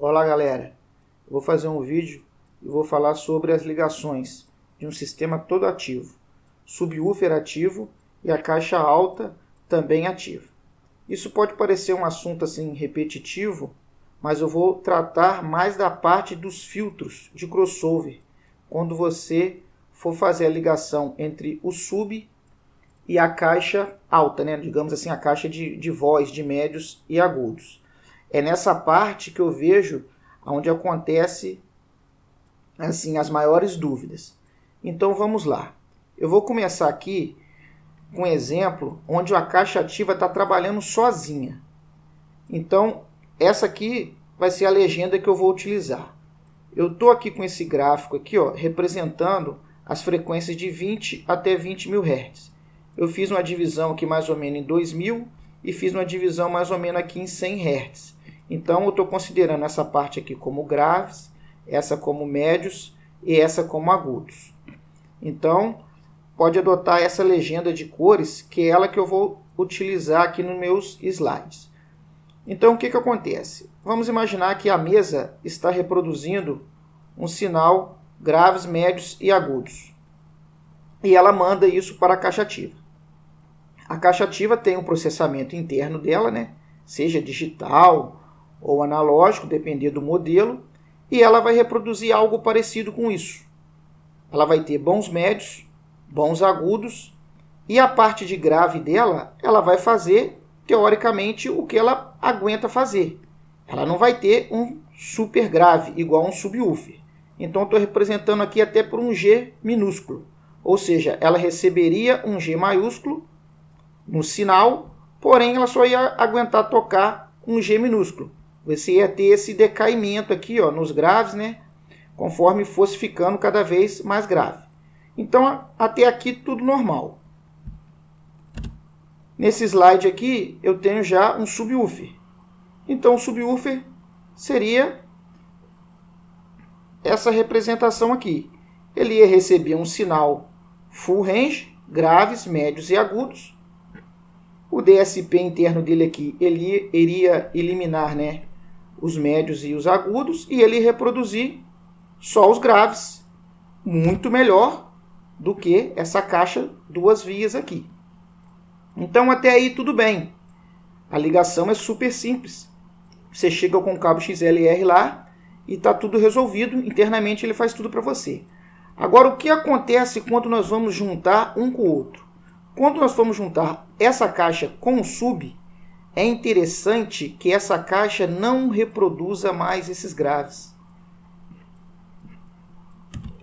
Olá galera, eu vou fazer um vídeo e vou falar sobre as ligações de um sistema todo ativo, subwoofer ativo e a caixa alta também ativa. Isso pode parecer um assunto assim repetitivo, mas eu vou tratar mais da parte dos filtros de crossover, quando você for fazer a ligação entre o sub e a caixa alta, né? Digamos assim, a caixa de voz, de médios e agudos. É nessa parte que eu vejo onde acontece assim as maiores dúvidas. Então vamos lá. Eu vou começar aqui com um exemplo onde a caixa ativa está trabalhando sozinha. Então essa aqui vai ser a legenda que eu vou utilizar. Eu estou aqui com esse gráfico aqui, ó, representando as frequências de 20 até 20 mil Hz. Eu fiz uma divisão aqui mais ou menos em 2000 e fiz uma divisão mais ou menos aqui em 100 Hz. Então eu estou considerando essa parte aqui como graves, essa como médios e essa como agudos. Então pode adotar essa legenda de cores, que é ela que eu vou utilizar aqui nos meus slides. Então o que acontece? Vamos imaginar que a mesa está reproduzindo um sinal graves, médios e agudos. E ela manda isso para a caixa ativa. A caixa ativa tem um processamento interno dela, né? Seja digital ou analógico, dependendo do modelo, e ela vai reproduzir algo parecido com isso. Ela vai ter bons médios, bons agudos, e a parte de grave dela, ela vai fazer, teoricamente, o que ela aguenta fazer. Ela não vai ter um super grave, igual um subwoofer. Então, estou representando aqui até por um G minúsculo. Ou seja, ela receberia um G maiúsculo no sinal, porém ela só ia aguentar tocar um G minúsculo. Você ia ter esse decaimento aqui, ó, nos graves, né? Conforme fosse ficando cada vez mais grave. Então, até aqui tudo normal. Nesse slide aqui, eu tenho já um subwoofer. Então, o subwoofer seria essa representação aqui. Ele ia receber um sinal full range, graves, médios e agudos. O DSP interno dele aqui, ele iria eliminar, né, os médios e os agudos, e ele reproduzir só os graves, muito melhor do que essa caixa duas vias aqui. Então até aí tudo bem, a ligação é super simples. Você chega com o cabo XLR lá e está tudo resolvido, internamente ele faz tudo para você. Agora o que acontece quando nós vamos juntar um com o outro? Quando nós vamos juntar essa caixa com o sub, é interessante que essa caixa não reproduza mais esses graves.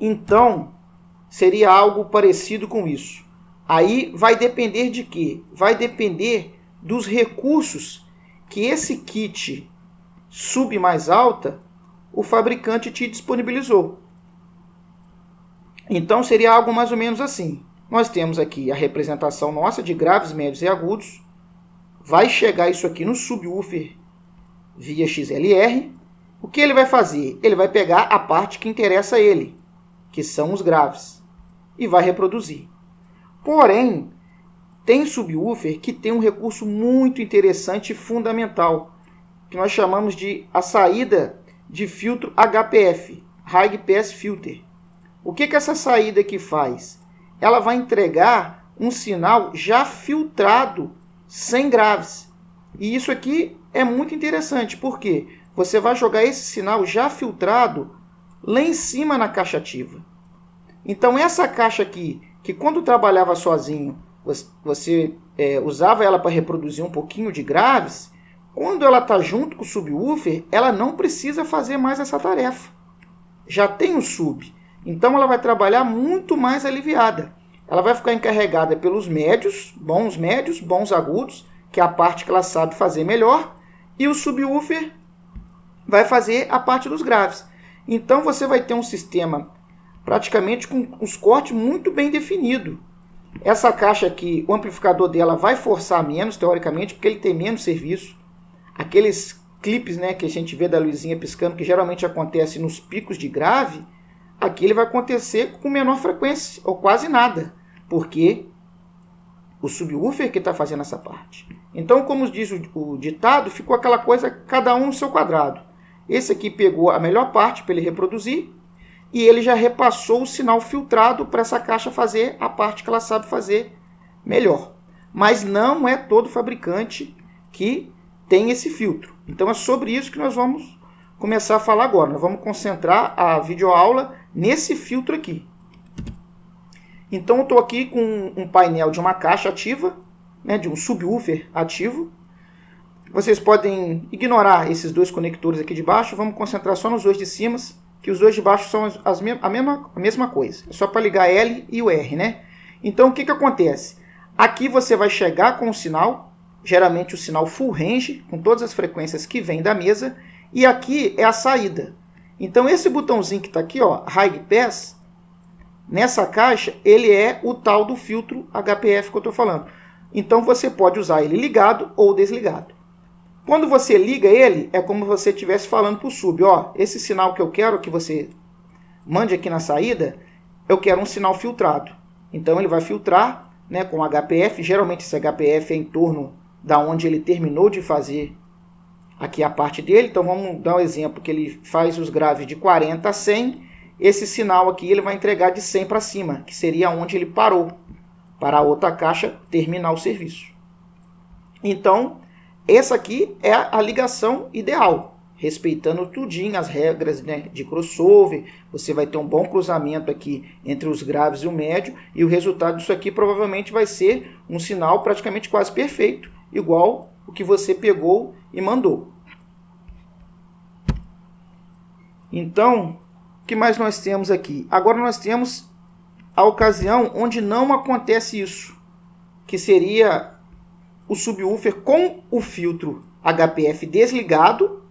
Então, seria algo parecido com isso. Aí vai depender de quê? Vai depender dos recursos que esse kit sub mais alta, o fabricante te disponibilizou. Então, seria algo mais ou menos assim. Nós temos aqui a representação nossa de graves, médios e agudos. Vai chegar isso aqui no subwoofer via XLR. O que ele vai fazer? Ele vai pegar a parte que interessa a ele, que são os graves, e vai reproduzir. Porém, tem subwoofer que tem um recurso muito interessante e fundamental, que nós chamamos de a saída de filtro HPF, High Pass Filter. O que essa saída aqui faz? Ela vai entregar um sinal já filtrado, sem graves. E isso aqui é muito interessante, porque você vai jogar esse sinal já filtrado lá em cima na caixa ativa. Então essa caixa aqui, que quando trabalhava sozinho, você usava ela para reproduzir um pouquinho de graves, quando ela está junto com o subwoofer, ela não precisa fazer mais essa tarefa. Já tem o sub. Então ela vai trabalhar muito mais aliviada. Ela vai ficar encarregada pelos médios, bons agudos, que é a parte que ela sabe fazer melhor, e o subwoofer vai fazer a parte dos graves. Então você vai ter um sistema praticamente com os cortes muito bem definidos. Essa caixa aqui, o amplificador dela vai forçar menos, teoricamente, porque ele tem menos serviço. Aqueles clipes, né, que a gente vê da luzinha piscando, que geralmente acontece nos picos de grave, aqui ele vai acontecer com menor frequência, ou quase nada, porque o subwoofer que está fazendo essa parte. Então, como diz o ditado, ficou aquela coisa, cada um no seu quadrado. Esse aqui pegou a melhor parte para ele reproduzir e ele já repassou o sinal filtrado para essa caixa fazer a parte que ela sabe fazer melhor. Mas não é todo fabricante que tem esse filtro. Então é sobre isso que nós vamos começar a falar agora. Nós vamos concentrar a videoaula nesse filtro aqui. Então eu estou aqui com um painel de uma caixa ativa, né, de um subwoofer ativo. Vocês podem ignorar esses dois conectores aqui de baixo. Vamos concentrar só nos dois de cima, que os dois de baixo são a mesma coisa. É só para ligar L e o R, né? Então o que acontece? Aqui você vai chegar com o sinal, geralmente o sinal full range, com todas as frequências que vem da mesa, e aqui é a saída. Então esse botãozinho que está aqui, ó, High Pass, nessa caixa, ele é o tal do filtro HPF que eu estou falando. Então você pode usar ele ligado ou desligado. Quando você liga ele, é como se você estivesse falando para o sub, ó, esse sinal que eu quero que você mande aqui na saída, eu quero um sinal filtrado. Então ele vai filtrar, né, com HPF, geralmente esse HPF é em torno da onde ele terminou de fazer aqui a parte dele. Então vamos dar um exemplo que ele faz os graves de 40 a 100, esse sinal aqui ele vai entregar de 100 para cima, que seria onde ele parou, para a outra caixa terminar o serviço. Então, essa aqui é a ligação ideal, respeitando tudinho as regras, né, de crossover. Você vai ter um bom cruzamento aqui entre os graves e o médio, e o resultado disso aqui provavelmente vai ser um sinal praticamente quase perfeito, igual o que você pegou e mandou. Então, o que mais nós temos aqui? Agora nós temos a ocasião onde não acontece isso, que seria o subwoofer com o filtro HPF desligado,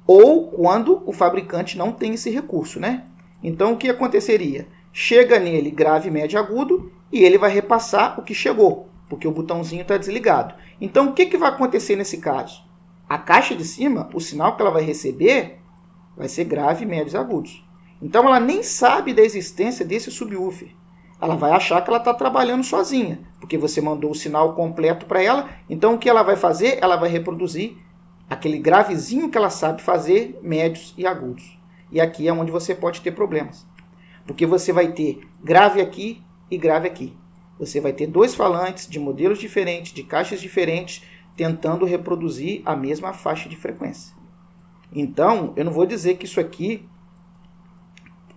ou quando o fabricante não tem esse recurso, né? Então o que aconteceria? Chega nele grave, médio, agudo, e ele vai repassar o que chegou, porque o botãozinho está desligado. Então o que vai acontecer nesse caso? A caixa de cima, o sinal que ela vai receber vai ser grave, médios e agudos. Então ela nem sabe da existência desse subwoofer. Ela vai achar que ela está trabalhando sozinha, porque você mandou o sinal completo para ela. Então o que ela vai fazer? Ela vai reproduzir aquele gravezinho que ela sabe fazer, médios e agudos. E aqui é onde você pode ter problemas, porque você vai ter grave aqui e grave aqui. Você vai ter dois falantes de modelos diferentes, de caixas diferentes, tentando reproduzir a mesma faixa de frequência. Então, eu não vou dizer que isso aqui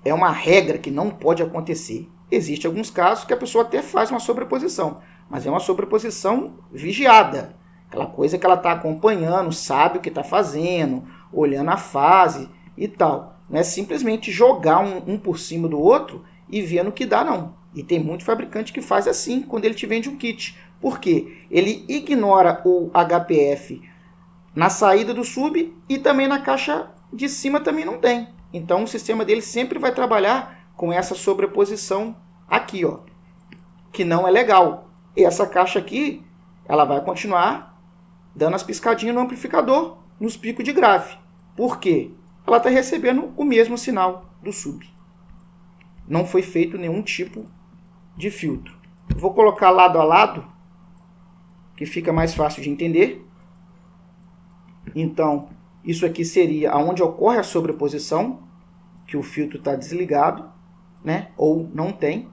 é uma regra que não pode acontecer. Existem alguns casos que a pessoa até faz uma sobreposição, mas é uma sobreposição vigiada. Aquela coisa que ela está acompanhando, sabe o que está fazendo, olhando a fase e tal. Não é simplesmente jogar um por cima do outro e ver no que dá, não. E tem muito fabricante que faz assim quando ele te vende um kit. Por quê? Ele ignora o HPF na saída do sub e também na caixa de cima também não tem. Então o sistema dele sempre vai trabalhar com essa sobreposição aqui, ó, que não é legal. E essa caixa aqui, ela vai continuar dando as piscadinhas no amplificador, nos picos de grave. Por quê? Ela está recebendo o mesmo sinal do sub. Não foi feito nenhum tipo de filtro. Vou colocar lado a lado, que fica mais fácil de entender. Então, isso aqui seria onde ocorre a sobreposição, que o filtro está desligado, né? Ou não tem.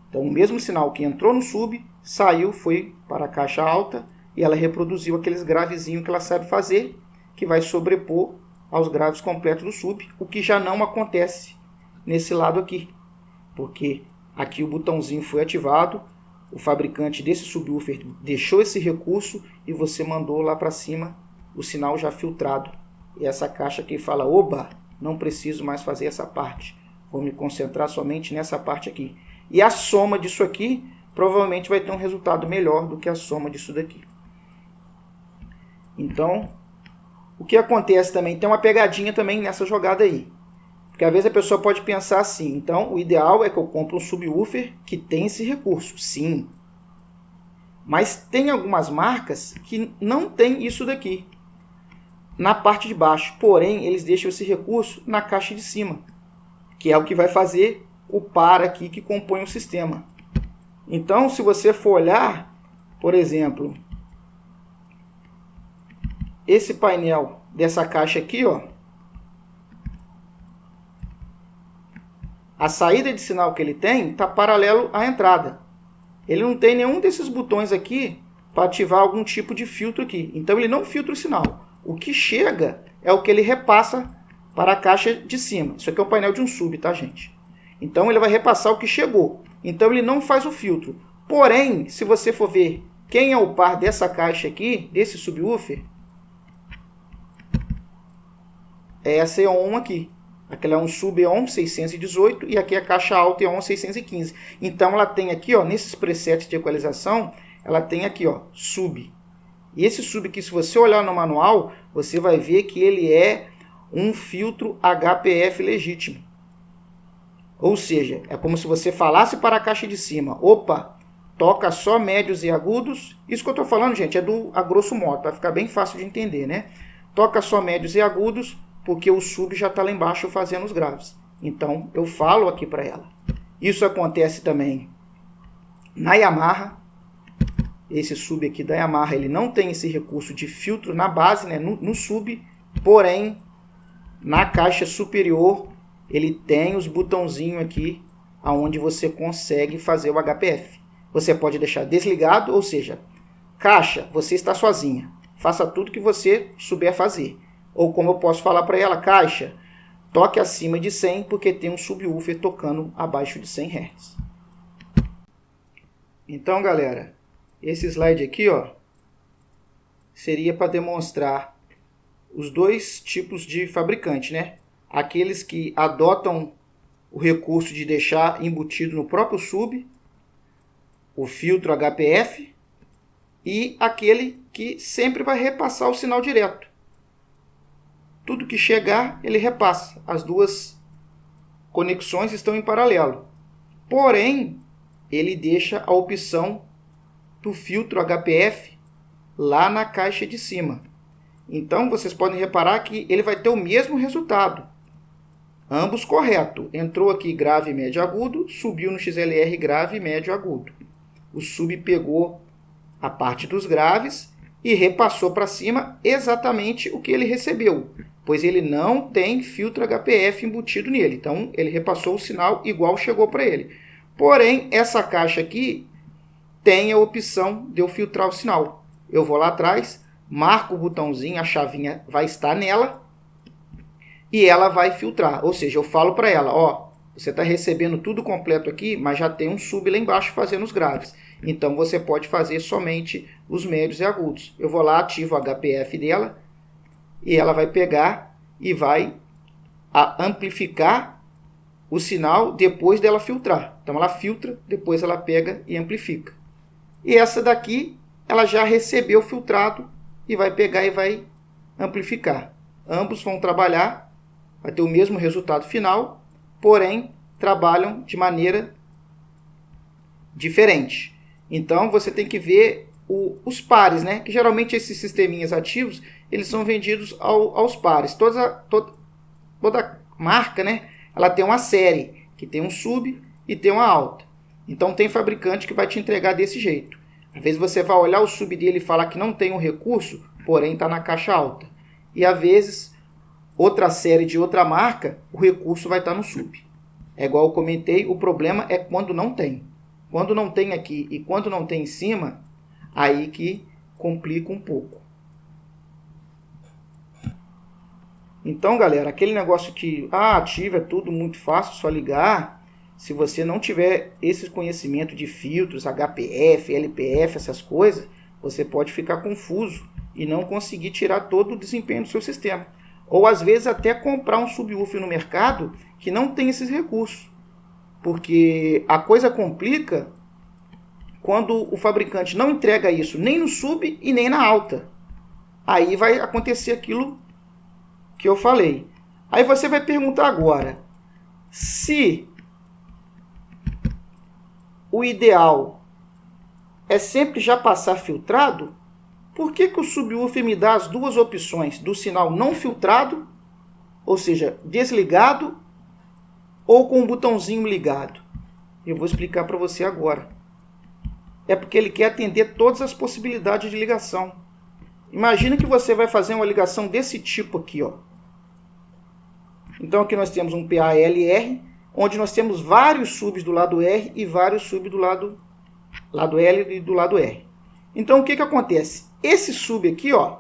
Então, o mesmo sinal que entrou no sub, saiu, foi para a caixa alta, e ela reproduziu aqueles gravezinhos que ela sabe fazer, que vai sobrepor aos graves completos do sub, o que já não acontece nesse lado aqui, porque aqui o botãozinho foi ativado, o fabricante desse subwoofer deixou esse recurso e você mandou lá para cima o sinal já filtrado. E essa caixa aqui fala, oba, não preciso mais fazer essa parte, vou me concentrar somente nessa parte aqui. E a soma disso aqui provavelmente vai ter um resultado melhor do que a soma disso daqui. Então, o que acontece também, tem uma pegadinha também nessa jogada aí. Porque às vezes a pessoa pode pensar assim, então o ideal é que eu compre um subwoofer que tem esse recurso. Sim. Mas tem algumas marcas que não tem isso daqui na parte de baixo. Porém, eles deixam esse recurso na caixa de cima, que é o que vai fazer o par aqui que compõe o sistema. Então, se você for olhar, por exemplo, esse painel dessa caixa aqui, ó, A saída de sinal que ele tem está paralelo à entrada. Ele não tem nenhum desses botões aqui para ativar algum tipo de filtro aqui. Então ele não filtra o sinal. O que chega é o que ele repassa para a caixa de cima. Isso aqui é o painel de um sub, tá, gente? Então ele vai repassar o que chegou. Então ele não faz o filtro. Porém, se você for ver quem é o par dessa caixa aqui, desse subwoofer, é essa EON aqui. Aquela é um sub EON 618 e aqui é a caixa alta EON 615. Então ela tem aqui, ó, nesses presets de equalização, ela tem aqui, ó, sub. E esse sub aqui, se você olhar no manual, você vai ver que ele é um filtro HPF legítimo. Ou seja, é como se você falasse para a caixa de cima, opa, toca só médios e agudos. Isso que eu estou falando, gente, é a grosso modo, para ficar bem fácil de entender, né? Toca só médios e agudos, porque o sub já está lá embaixo fazendo os graves. Então, eu falo aqui para ela. Isso acontece também na Yamaha. Esse sub aqui da Yamaha, ele não tem esse recurso de filtro na base, né, no sub, porém, na caixa superior, ele tem os botãozinhos aqui, onde você consegue fazer o HPF. Você pode deixar desligado, ou seja, caixa, você está sozinha. Faça tudo que você souber fazer. Ou como eu posso falar para ela, caixa, toque acima de 100, porque tem um subwoofer tocando abaixo de 100 Hz. Então, galera, esse slide aqui, ó, seria para demonstrar os dois tipos de fabricante, né? Aqueles que adotam o recurso de deixar embutido no próprio sub o filtro HPF e aquele que sempre vai repassar o sinal direto. Tudo que chegar, ele repassa. As duas conexões estão em paralelo. Porém, ele deixa a opção do filtro HPF lá na caixa de cima. Então, vocês podem reparar que ele vai ter o mesmo resultado. Ambos correto. Entrou aqui grave, médio, agudo, subiu no XLR grave, médio, agudo. O sub pegou a parte dos graves e repassou para cima exatamente o que ele recebeu, pois ele não tem filtro HPF embutido nele. Então, ele repassou o sinal igual chegou para ele. Porém, essa caixa aqui tem a opção de eu filtrar o sinal. Eu vou lá atrás, marco o botãozinho, a chavinha vai estar nela e ela vai filtrar. Ou seja, eu falo para ela, ó, você está recebendo tudo completo aqui, mas já tem um sub lá embaixo fazendo os graves. Então, você pode fazer somente os médios e agudos. Eu vou lá, ativo o HPF dela e ela vai pegar e vai amplificar o sinal depois dela filtrar. Então, ela filtra, depois ela pega e amplifica. E essa daqui, ela já recebeu filtrado e vai pegar e vai amplificar. Ambos vão trabalhar, vai ter o mesmo resultado final, porém, trabalham de maneira diferente. Então, você tem que ver os pares, né? Que geralmente esses sisteminhas ativos, eles são vendidos aos pares. Toda marca, né? Ela tem uma série, que tem um sub e tem uma alta. Então, tem fabricante que vai te entregar desse jeito. Às vezes, você vai olhar o sub dele e falar que não tem um recurso, porém, está na caixa alta. E, às vezes, outra série de outra marca, o recurso vai estar no sub. É igual eu comentei, o problema é quando não tem. Quando não tem aqui e quando não tem em cima, aí que complica um pouco. Então, galera, aquele negócio que ativa é tudo muito fácil, só ligar. Se você não tiver esse conhecimento de filtros, HPF, LPF, essas coisas, você pode ficar confuso e não conseguir tirar todo o desempenho do seu sistema. Ou às vezes até comprar um subwoofer no mercado que não tem esses recursos. Porque a coisa complica quando o fabricante não entrega isso nem no sub e nem na alta. Aí vai acontecer aquilo que eu falei. Aí você vai perguntar agora, se o ideal é sempre já passar filtrado, por que o subwoofer me dá as duas opções do sinal não filtrado, ou seja, desligado, ou com o botãozinho ligado? Eu vou explicar para você agora. É porque ele quer atender todas as possibilidades de ligação. Imagina que você vai fazer uma ligação desse tipo aqui, ó. Então aqui nós temos um PALR, onde nós temos vários subs do lado R e vários subs do lado L e do lado R. Então, o que acontece? Esse sub aqui, ó,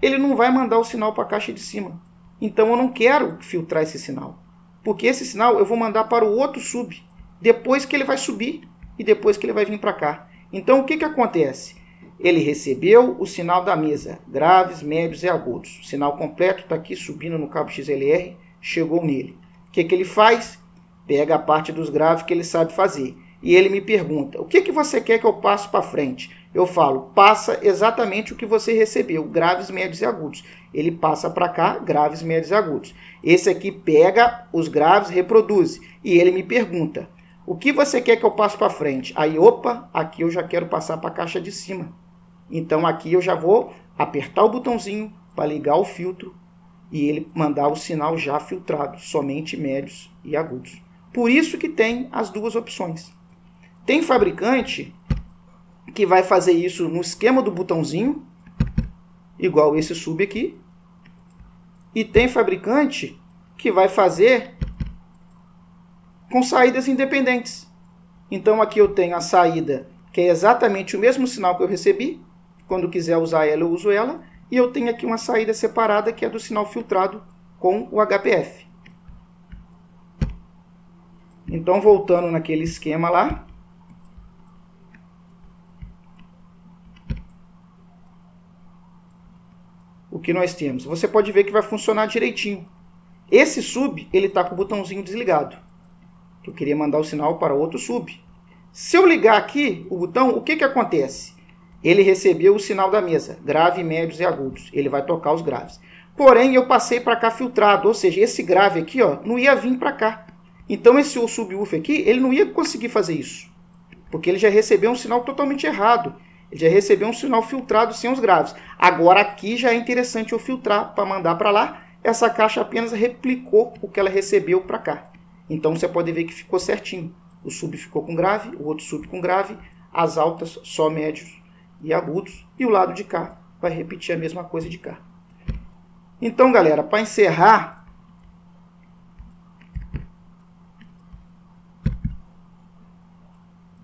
ele não vai mandar o sinal para a caixa de cima. Então, eu não quero filtrar esse sinal, porque esse sinal eu vou mandar para o outro sub, depois que ele vai subir e depois que ele vai vir para cá. Então, o que acontece? Ele recebeu o sinal da mesa, graves, médios e agudos. O sinal completo está aqui subindo no cabo XLR, chegou nele. O que ele faz? Pega a parte dos graves que ele sabe fazer. E ele me pergunta, o que você quer que eu passe para frente? Eu falo, passa exatamente o que você recebeu, graves, médios e agudos. Ele passa para cá, graves, médios e agudos. Esse aqui pega os graves, reproduz. E ele me pergunta, o que você quer que eu passe para frente? Aí, opa, aqui eu já quero passar para a caixa de cima. Então, aqui eu já vou apertar o botãozinho para ligar o filtro e ele mandar o sinal já filtrado, somente médios e agudos. Por isso que tem as duas opções. Tem fabricante que vai fazer isso no esquema do botãozinho, igual esse sub aqui. E tem fabricante que vai fazer com saídas independentes. Então aqui eu tenho a saída, que é exatamente o mesmo sinal que eu recebi. Quando quiser usar ela, eu uso ela. E eu tenho aqui uma saída separada, que é do sinal filtrado com o HPF. Então, voltando naquele esquema lá. O que nós temos? Você pode ver que vai funcionar direitinho. Esse sub, ele está com o botãozinho desligado. Eu queria mandar o sinal para outro sub. Se eu ligar aqui o botão, o que acontece? Ele recebeu o sinal da mesa, grave, médios e agudos. Ele vai tocar os graves. Porém, eu passei para cá filtrado, ou seja, esse grave aqui, ó, não ia vir para cá. Então, esse subwoofer aqui, ele não ia conseguir fazer isso. Porque ele já recebeu um sinal totalmente errado. Ele já recebeu um sinal filtrado sem os graves. Agora, aqui já é interessante eu filtrar para mandar para lá. Essa caixa apenas replicou o que ela recebeu para cá. Então, você pode ver que ficou certinho. O sub ficou com grave, o outro sub com grave, as altas só médios e agudos, e o lado de cá vai repetir a mesma coisa de cá. Então, galera, para encerrar,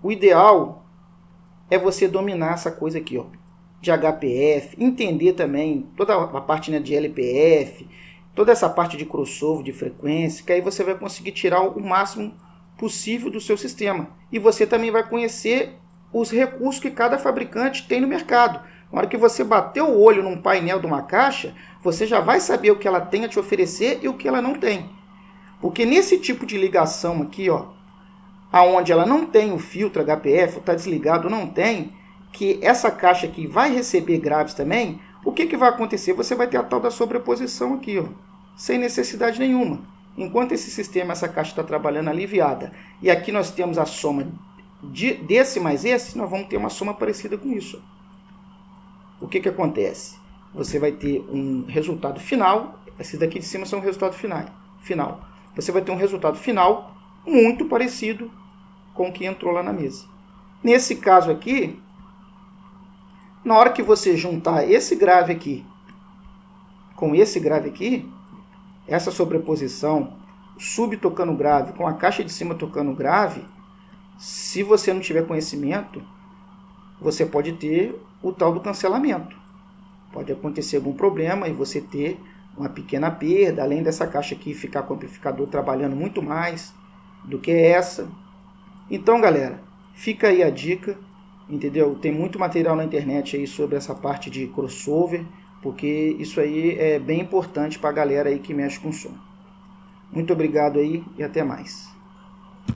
o ideal é você dominar essa coisa aqui, ó, de HPF, entender também toda a parte, né, de LPF, toda essa parte de crossover, de frequência, que aí você vai conseguir tirar o máximo possível do seu sistema. E você também vai conhecer os recursos que cada fabricante tem no mercado. Na hora que você bater o olho num painel de uma caixa, você já vai saber o que ela tem a te oferecer e o que ela não tem. Porque nesse tipo de ligação aqui, ó, aonde ela não tem o filtro HPF, está desligado, não tem, que essa caixa aqui vai receber graves também, o que vai acontecer? Você vai ter a tal da sobreposição aqui, ó, sem necessidade nenhuma. Enquanto esse sistema, essa caixa está trabalhando aliviada, e aqui nós temos a soma desse mais esse, nós vamos ter uma soma parecida com isso. O que acontece? Você vai ter um resultado final, esses daqui de cima são o resultado final. Você vai ter um resultado final muito parecido com o que entrou lá na mesa. Nesse caso aqui, na hora que você juntar esse grave aqui com esse grave aqui, essa sobreposição, sub tocando grave com a caixa de cima tocando grave, se você não tiver conhecimento, você pode ter o tal do cancelamento. Pode acontecer algum problema e você ter uma pequena perda, além dessa caixa aqui ficar com o amplificador trabalhando muito mais do que essa. Então, galera, fica aí a dica, entendeu? Tem muito material na internet aí sobre essa parte de crossover, porque isso aí é bem importante para a galera aí que mexe com som. Muito obrigado aí e até mais.